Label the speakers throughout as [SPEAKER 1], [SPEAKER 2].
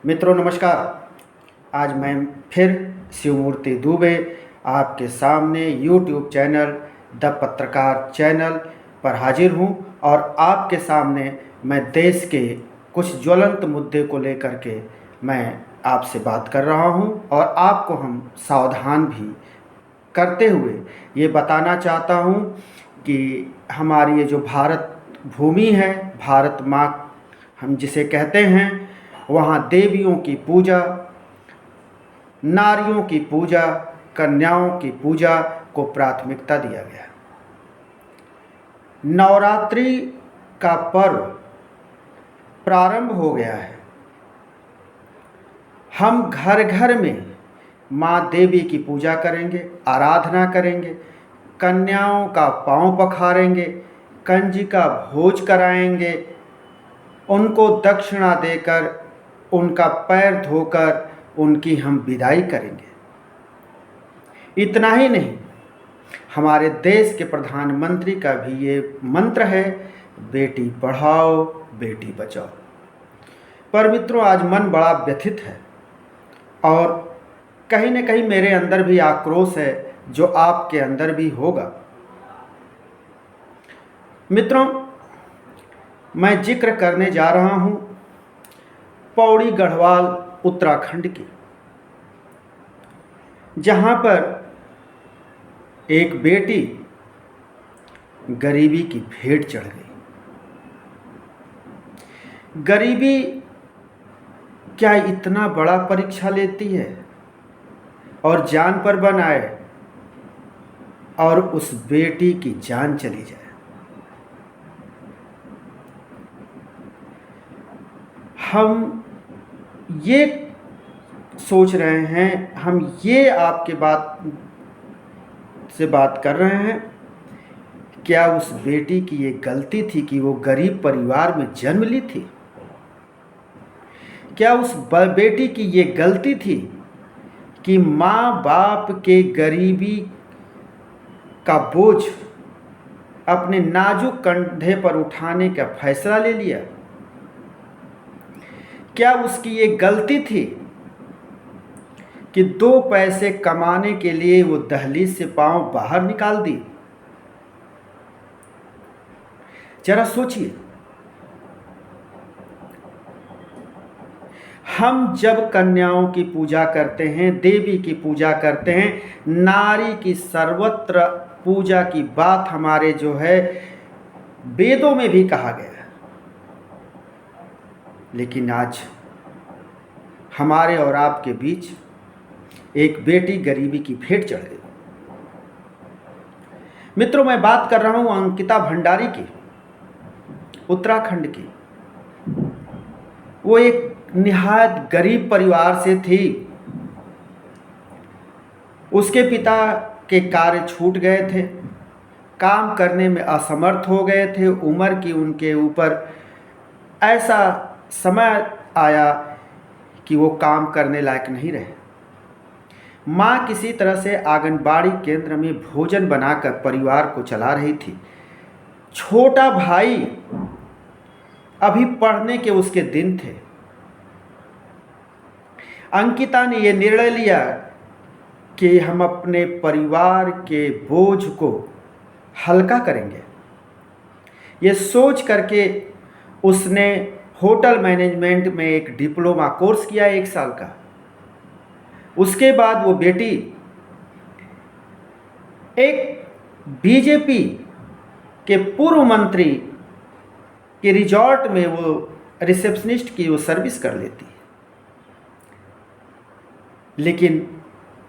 [SPEAKER 1] मित्रों नमस्कार। आज मैं फिर शिवमूर्ति दुबे आपके सामने YouTube चैनल द पत्रकार चैनल पर हाजिर हूं और आपके सामने मैं देश के कुछ ज्वलंत मुद्दे को लेकर के मैं आपसे बात कर रहा हूं और आपको हम सावधान भी करते हुए ये बताना चाहता हूं कि हमारी ये जो भारत भूमि है, भारत माँ हम जिसे कहते हैं, वहाँ देवियों की पूजा, नारियों की पूजा, कन्याओं की पूजा को प्राथमिकता दिया गया। नवरात्रि का पर्व प्रारंभ हो गया है। हम घर घर में माँ देवी की पूजा करेंगे, आराधना करेंगे, कन्याओं का पांव पखारेंगे, कंजिका भोज कराएंगे, उनको दक्षिणा देकर उनका पैर धोकर उनकी हम विदाई करेंगे। इतना ही नहीं, हमारे देश के प्रधानमंत्री का भी ये मंत्र है, बेटी पढ़ाओ बेटी बचाओ। पर मित्रों, आज मन बड़ा व्यथित है और कहीं न कहीं मेरे अंदर भी आक्रोश है, जो आपके अंदर भी होगा। मित्रों, मैं जिक्र करने जा रहा हूं पौड़ी गढ़वाल उत्तराखंड की, जहां पर एक बेटी गरीबी की भेंट चढ़ गई। गरीबी क्या इतना बड़ा परीक्षा लेती है और जान पर बन आए और उस बेटी की जान चली जाए। हम ये सोच रहे हैं, हम ये आपके बात से बात कर रहे हैं, क्या उस बेटी की ये गलती थी कि वो गरीब परिवार में जन्म ली थी? क्या उस बेटी की ये गलती थी कि माँ बाप के गरीबी का बोझ अपने नाजुक कंधे पर उठाने का फैसला ले लिया? क्या उसकी ये गलती थी कि 2 पैसे कमाने के लिए वो दहलीज से पांव बाहर निकाल दी? जरा सोचिए। हम जब कन्याओं की पूजा करते हैं, देवी की पूजा करते हैं, नारी की सर्वत्र पूजा की बात हमारे जो है वेदों में भी कहा गया है, लेकिन आज हमारे और आपके बीच एक बेटी गरीबी की भेंट चढ़ गई। मित्रों, मैं बात कर रहा हूं अंकिता भंडारी की, उत्तराखंड की। वो एक निहायत गरीब परिवार से थी। उसके पिता के कार्य छूट गए थे, काम करने में असमर्थ हो गए थे। उम्र की उनके ऊपर ऐसा समय आया कि वो काम करने लायक नहीं रहे। माँ किसी तरह से आंगनबाड़ी केंद्र में भोजन बनाकर परिवार को चला रही थी। छोटा भाई अभी पढ़ने के उसके दिन थे। अंकिता ने यह निर्णय लिया कि हम अपने परिवार के बोझ को हल्का करेंगे। ये सोच करके उसने होटल मैनेजमेंट में एक डिप्लोमा कोर्स किया 1 साल का। उसके बाद वो बेटी एक बीजेपी के पूर्व मंत्री के रिजॉर्ट में वो रिसेप्शनिस्ट की वो सर्विस कर लेती है। लेकिन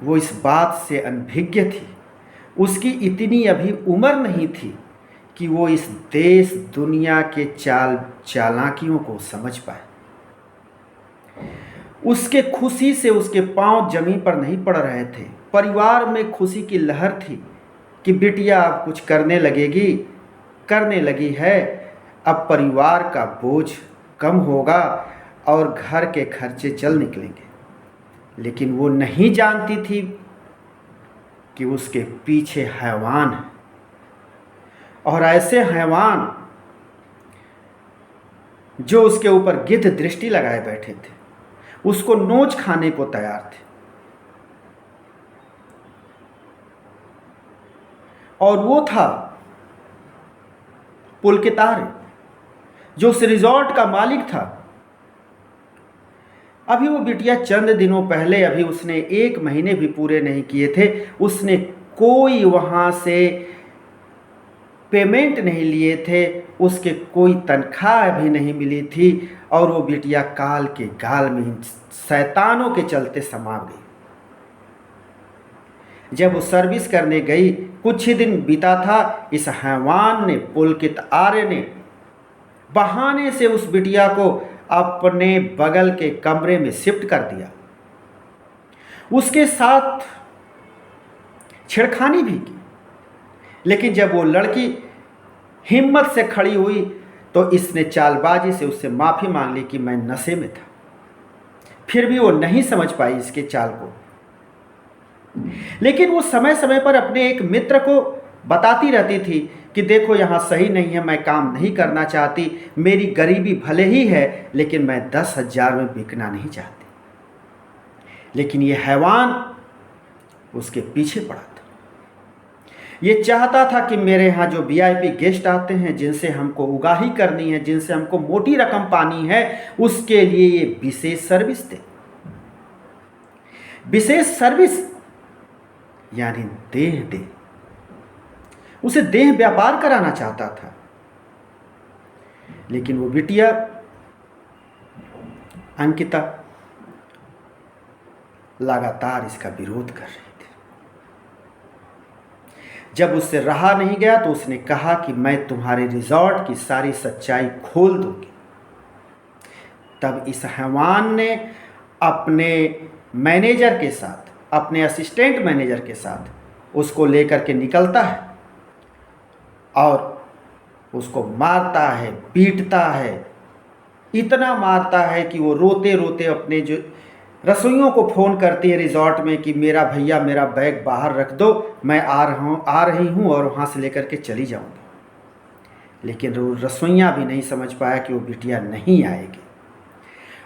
[SPEAKER 1] वो इस बात से अनभिज्ञ थी। उसकी इतनी अभी उम्र नहीं थी कि वो इस देश दुनिया के चालाकियों को समझ पाए। उसके खुशी से उसके पांव जमीन पर नहीं पड़ रहे थे। परिवार में खुशी की लहर थी कि बिटिया अब कुछ करने लगेगी, करने लगी है। अब परिवार का बोझ कम होगा और घर के खर्चे चल निकलेंगे। लेकिन वो नहीं जानती थी कि उसके पीछे हैवान है, और ऐसे हैवान जो उसके ऊपर गिद्ध दृष्टि लगाए बैठे थे। उसको नोच खाने को तैयार थे। और वो था पुलकित आर्य, जो उस रिजॉर्ट का मालिक था। अभी वो बिटिया चंद दिनों पहले, अभी उसने 1 महीने भी पूरे नहीं किए थे, उसने कोई वहाँ से पेमेंट नहीं लिए थे, उसके कोई तनख्वाह भी नहीं मिली थी, और वो बिटिया काल के गाल में शैतानों के चलते समा गई। जब वो सर्विस करने गई, कुछ ही दिन बीता था, इस हैवान ने, पुलकित आर्य ने, बहाने से उस बिटिया को अपने बगल के कमरे में शिफ्ट कर दिया, उसके साथ छेड़खानी भी की। लेकिन जब वो लड़की हिम्मत से खड़ी हुई तो इसने चालबाजी से उससे माफ़ी मांग ली कि मैं नशे में था। फिर भी वो नहीं समझ पाई इसके चाल को, लेकिन वो समय समय पर अपने एक मित्र को बताती रहती थी कि देखो यहाँ सही नहीं है, मैं काम नहीं करना चाहती, मेरी गरीबी भले ही है लेकिन मैं 10,000 में बिकना नहीं चाहती। लेकिन ये हैवान उसके पीछे पड़ा था। ये चाहता था कि मेरे यहाँ जो वीआईपी गेस्ट आते हैं, जिनसे हमको उगाही करनी है, जिनसे हमको मोटी रकम पानी है, उसके लिए ये विशेष सर्विस दे। विशेष सर्विस यानी देह दे। उसे देह व्यापार कराना चाहता था। लेकिन वो बिटिया अंकिता लगातार इसका विरोध कर रही थी। जब उससे रहा नहीं गया तो उसने कहा कि मैं तुम्हारे रिजॉर्ट की सारी सच्चाई खोल दूंगी। तब इस हैवान ने अपने मैनेजर के साथ, अपने असिस्टेंट मैनेजर के साथ उसको लेकर के निकलता है और उसको मारता है, पीटता है, इतना मारता है कि वो रोते रोते अपने जो रसोइयों को फ़ोन करती है रिजॉर्ट में कि मेरा भैया मेरा बैग बाहर रख दो, मैं आ रही हूँ और वहाँ से लेकर के चली जाऊँगी। लेकिन वो रसोइयाँ भी नहीं समझ पाया कि वो बिटिया नहीं आएगी,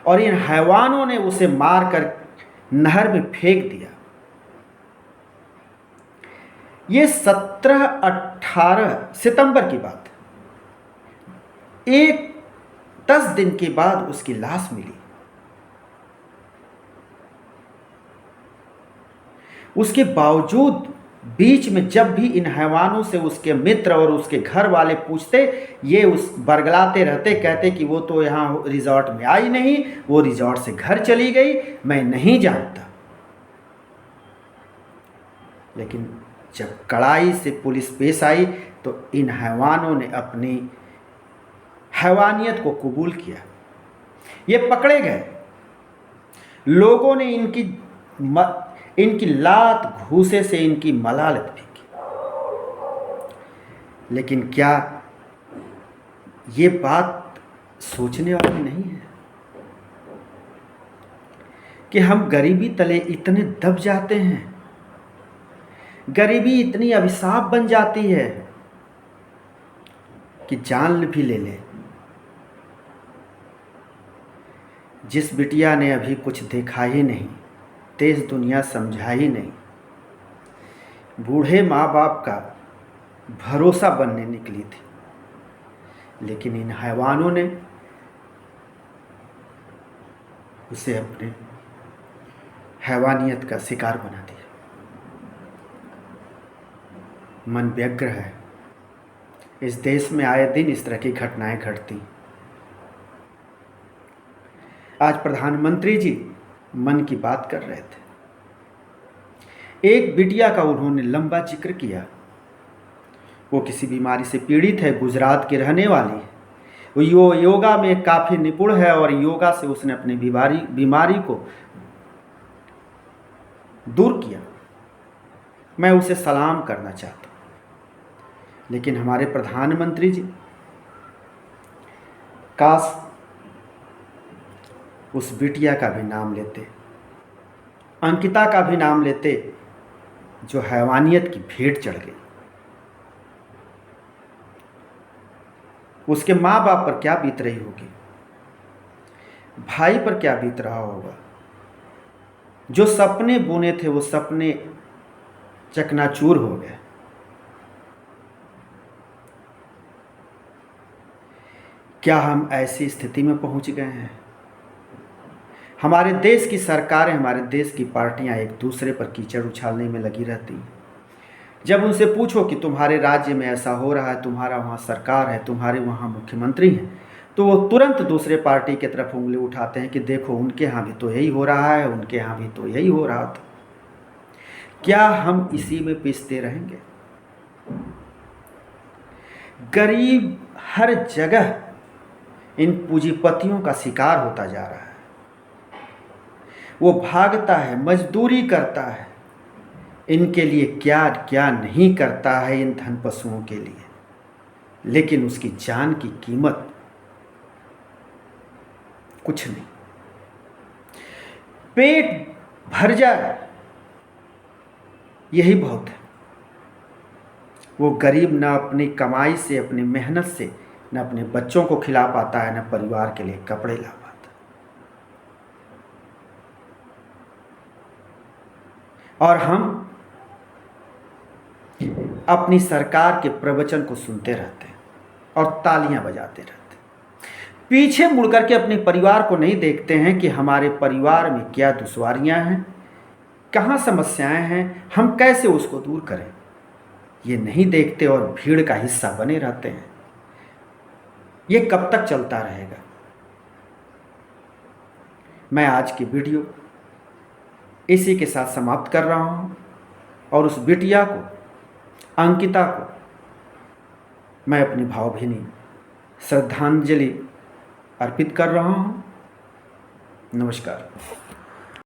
[SPEAKER 1] और इन हैवानों ने उसे मार कर नहर में फेंक दिया। ये 17-18 सितंबर की बात है। 10 दिन के बाद उसकी लाश मिली। उसके बावजूद बीच में जब भी इन हैवानों से उसके मित्र और उसके घर वाले पूछते, ये उस बरगलाते रहते, कहते कि वो तो यहाँ रिजॉर्ट में आई नहीं, वो रिजॉर्ट से घर चली गई, मैं नहीं जानता। लेकिन जब कड़ाई से पुलिस पेश आई तो इन हैवानों ने अपनी हैवानियत को कबूल किया। ये पकड़े गए। लोगों ने इनकी लात घूसे से इनकी मलालत भी की। लेकिन क्या ये बात सोचने वाली नहीं है कि हम गरीबी तले इतने दब जाते हैं, गरीबी इतनी अभिशाप बन जाती है कि जान भी ले ले। जिस बिटिया ने अभी कुछ देखा ही नहीं, देश दुनिया समझा ही नहीं, बूढ़े माँ बाप का भरोसा बनने निकली थी, लेकिन इन हैवानों ने उसे अपने हैवानियत का शिकार बना दिया। मन व्यग्र है। इस देश में आए दिन इस तरह की घटनाएं घटती। आज प्रधानमंत्री जी मन की बात कर रहे थे। एक बिटिया का उन्होंने लंबा जिक्र किया। वो किसी बीमारी से पीड़ित है, गुजरात की रहने वाली है। वो योगा में काफ़ी निपुण है और योगा से उसने अपनी बीमारी को दूर किया। मैं उसे सलाम करना चाहता हूँ। लेकिन हमारे प्रधानमंत्री जी काश उस बिटिया का भी नाम लेते, अंकिता का भी नाम लेते, जो हैवानियत की भेंट चढ़ गई। उसके माँ बाप पर क्या बीत रही होगी, भाई पर क्या बीत रहा होगा, जो सपने बुने थे वो सपने चकनाचूर हो गए। क्या हम ऐसी स्थिति में पहुंच गए हैं? हमारे देश की सरकारें, हमारे देश की पार्टियां एक दूसरे पर कीचड़ उछालने में लगी रहती हैं। जब उनसे पूछो कि तुम्हारे राज्य में ऐसा हो रहा है, तुम्हारा वहाँ सरकार है, तुम्हारे वहाँ मुख्यमंत्री हैं, तो वो तुरंत दूसरे पार्टी की तरफ उंगली उठाते हैं कि देखो उनके यहाँ भी तो यही हो रहा है, उनके यहाँ भी तो यही हो रहा था। क्या हम इसी में पिसते रहेंगे? गरीब हर जगह इन पूंजीपतियों का शिकार होता जा रहा है। वो भागता है, मजदूरी करता है, इनके लिए क्या क्या नहीं करता है इन धन पशुओं के लिए, लेकिन उसकी जान की कीमत कुछ नहीं। पेट भर जाए यही बहुत है। वो गरीब ना अपनी कमाई से, अपनी मेहनत से न अपने बच्चों को खिला पाता है, न परिवार के लिए कपड़े ला पाता। और हम अपनी सरकार के प्रवचन को सुनते रहते हैं और तालियां बजाते रहते हैं। पीछे मुड़कर के अपने परिवार को नहीं देखते हैं कि हमारे परिवार में क्या दुश्वारियां हैं, कहाँ समस्याएं हैं, हम कैसे उसको दूर करें। ये नहीं देखते और भीड़ का हिस्सा बने रहते हैं। ये कब तक चलता रहेगा? मैं आज की वीडियो इसी के साथ समाप्त कर रहा हूँ और उस बिटिया को, अंकिता को, मैं अपनी भावभीनी श्रद्धांजलि अर्पित कर रहा हूँ। नमस्कार।